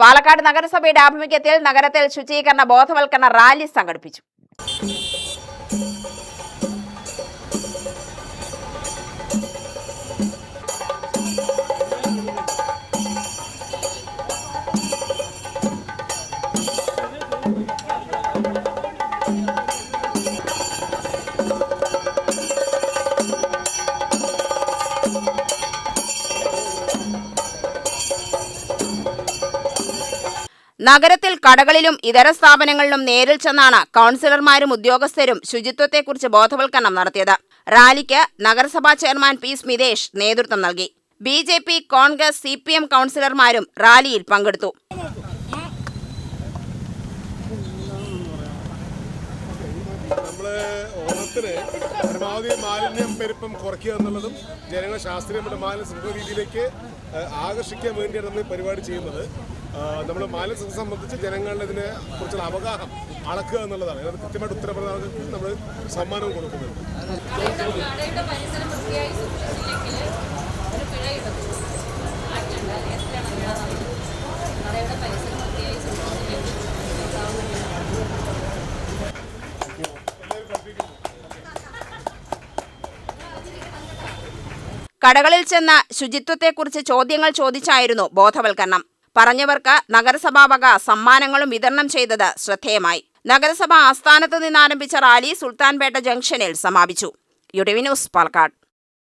പാലക്കാട് നഗരസഭയുടെ ആഭിമുഖ്യത്തിൽ നഗരത്തിൽ ശുചീകരണ ബോധവൽക്കരണ റാലി സംഘടിപ്പിച്ചു. നഗരത്തിൽ കടകളിലും ഇതര സ്ഥാപനങ്ങളിലും നേരിൽ ചെന്നാണ് കൗൺസിലർമാരും ഉദ്യോഗസ്ഥരും ശുചിത്വത്തെക്കുറിച്ച് ബോധവൽക്കരണം നടത്തിയത്. റാലിക്ക് നഗരസഭാ ചെയർമാൻ പി സ്മിതേഷ് നേതൃത്വം നൽകി. BJP, കോൺഗ്രസ്, CPM കൗൺസിലർമാരും റാലിയിൽ പങ്കെടുത്തു. ഓണത്തിന് പരമാവധി മാലിന്യം പെരുപ്പം കുറയ്ക്കുക എന്നുള്ളതും ജനങ്ങളെ ശാസ്ത്രീയമായ മാലിന്യ സംസ്കരണ രീതിയിലേക്ക് ആകർഷിക്കാൻ വേണ്ടിയാണ് നമ്മൾ പരിപാടി ചെയ്യുന്നത്. നമ്മൾ മാലിന്യം സംബന്ധിച്ച് ജനങ്ങളുടെ ഇതിനെ കുറിച്ചുള്ള അവഗാഹം അളക്കുക എന്നുള്ളതാണ്. അത് കൃത്യമായിട്ട് ഉത്തരപ്രദേശിൽ നമ്മൾ സമ്മാനവും കൊടുക്കുന്നുണ്ട്. കടകളിൽ ചെന്ന് ശുചിത്വത്തെക്കുറിച്ച് ചോദ്യങ്ങൾ ചോദിച്ചായിരുന്നു ബോധവൽക്കരണം. പറഞ്ഞവർക്ക് നഗരസഭാ വക സമ്മാനങ്ങളും വിതരണം ചെയ്തത് ശ്രദ്ധേയമായി. നഗരസഭ ആസ്ഥാനത്ത് നിന്നാരംഭിച്ച റാലി സുൽത്താൻപേട്ട ജംഗ്ഷനിൽ സമാപിച്ചു. UTV news, Palakkad.